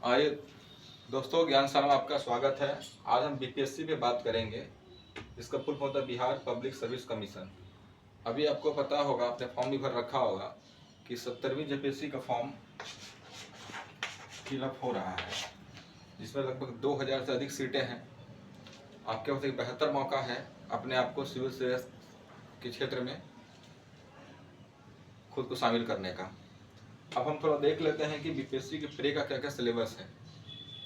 आइए दोस्तों, ज्ञानशाला में आपका स्वागत है। आज हम बीपीएससी पे बात करेंगे। इसका फुल फॉर्म होता है बिहार पब्लिक सर्विस कमीशन। अभी आपको पता होगा, आपने फॉर्म भी भर रखा होगा कि 17वीं जेपीएससी का फॉर्म फिलअप हो रहा है, जिसमें लगभग 2000 से अधिक सीटें हैं। आपके पास एक बेहतर मौका है अपने आप को सिविल सर्विस के क्षेत्र में खुद को शामिल करने का। अब हम थोड़ा देख लेते हैं कि बीपीएससी के प्री का क्या क्या सिलेबस है।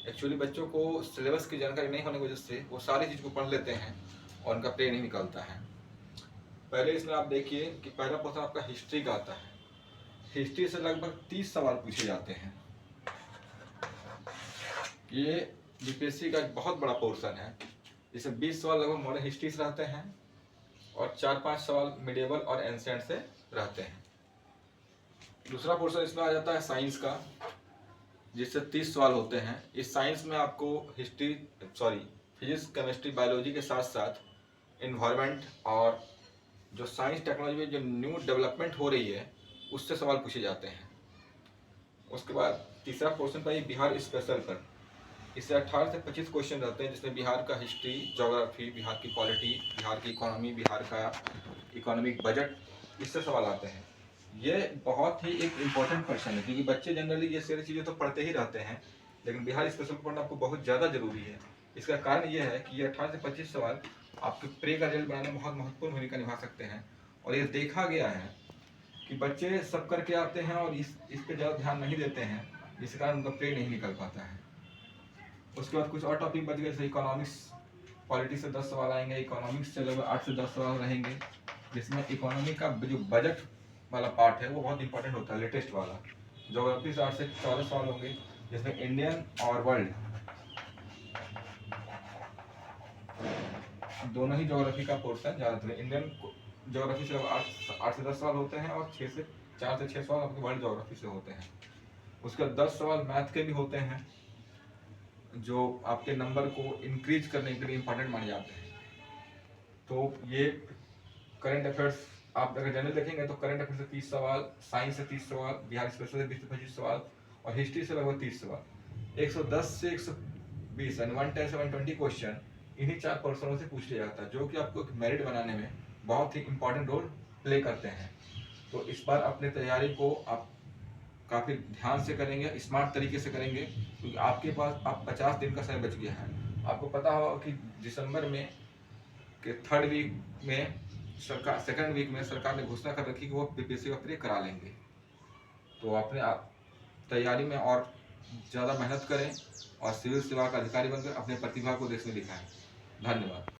एक्चुअली बच्चों को सिलेबस की जानकारी नहीं होने की वजह से वो सारी चीज़ को पढ़ लेते हैं और उनका प्रे नहीं निकलता है। पहले इसमें आप देखिए कि पहला क्वेश्चन आपका हिस्ट्री का आता है। हिस्ट्री से लगभग 30 सवाल पूछे जाते हैं। ये बीपीएससी का एक बहुत बड़ा पोर्शन है। इसमें 20 सवाल लगभग मॉडर्न हिस्ट्री से रहते हैं और 4-5 सवाल मिडिएवल और एंशिएंट से रहते हैं। दूसरा पोर्शन इसमें आ जाता है साइंस का, जिससे 30 सवाल होते हैं। इस साइंस में आपको फिजिक्स, केमिस्ट्री, बायोलॉजी के साथ साथ इन्वायरमेंट और जो साइंस टेक्नोलॉजी में जो न्यू डेवलपमेंट हो रही है उससे सवाल पूछे जाते हैं। उसके बाद तीसरा पोर्शन पर बिहार स्पेशल पर, इससे 18 से 25 क्वेश्चन रहते हैं, जिसमें बिहार का हिस्ट्री, ज्योग्राफी, बिहार की पॉलिटी, बिहार की इकोनॉमी, बिहार का इकोनॉमिक बजट, इससे सवाल आते हैं। ये बहुत ही एक इम्पॉर्टेंट क्वेश्चन है, क्योंकि बच्चे जनरली ये सारी चीज़ें तो पढ़ते ही रहते हैं, लेकिन बिहार स्पेशल पढ़ना आपको बहुत ज़्यादा जरूरी है। इसका कारण ये है कि ये 18 से 25 सवाल आपके प्री का रिजल्ट बनाने में बहुत महत्वपूर्ण भूमिका निभा सकते हैं। और ये देखा गया है कि बच्चे सब करके आते हैं और इस पर ज़्यादा ध्यान नहीं देते हैं, जिस कारण उनका प्री नहीं निकल पाता है। उसके बाद कुछ और टॉपिक बच गए, जैसे इकोनॉमिक्स, पॉलिटी से 10 सवाल आएंगे। इकोनॉमिक्स से लगभग 8 से 10 सवाल रहेंगे, जिसमें इकोनॉमी का जो बजट वाला पार्ट है वो बहुत इंपॉर्टेंट होता है, लेटेस्ट वाला। ज्योग्राफी से 8 से 14 सवाल होंगे, जिसमें इंडियन और वर्ल्ड दोनों ही ज्योग्राफी का पोर्शन ज़्यादातर। इंडियन ज्योग्राफी से 8 से 10 सवाल होते हैं और 4 से 6 सवाल आपके वर्ल्ड ज्योग्राफी से होते हैं। उसके 10 सवाल मैथ के भी होते हैं, जो आपके नंबर को इंक्रीज करने के लिए इंपॉर्टेंट माने जाते हैं। तो ये करंट अफेयर्स आप अगर जनरल देखेंगे तो करंट अफेयर्स से 30 सवाल, साइंस से 30 सवाल, बिहार स्पेशल से 20 से 25 सवाल और हिस्ट्री से लगभग 30 सवाल। 110 से 120 यानी 110 से 120 क्वेश्चन इन्हीं 4 पर्सनों से पूछ लिया जाता है, जो कि आपको मेरिट बनाने में बहुत ही इंपॉर्टेंट रोल प्ले करते हैं। तो इस बार अपने तैयारी को आप काफ़ी ध्यान से करेंगे, स्मार्ट तरीके से करेंगे, क्योंकि आपके पास अब 50 दिन का समय बच गया है। आपको पता होगा कि दिसंबर में के 3rd वीक में सरकार, 2nd वीक में सरकार ने घोषणा कर रखी कि वो बीपीएससी का प्री करा लेंगे। तो अपने तैयारी में और ज़्यादा मेहनत करें और सिविल सेवा का अधिकारी बनकर अपने प्रतिभा को देश में दिखाएं। धन्यवाद।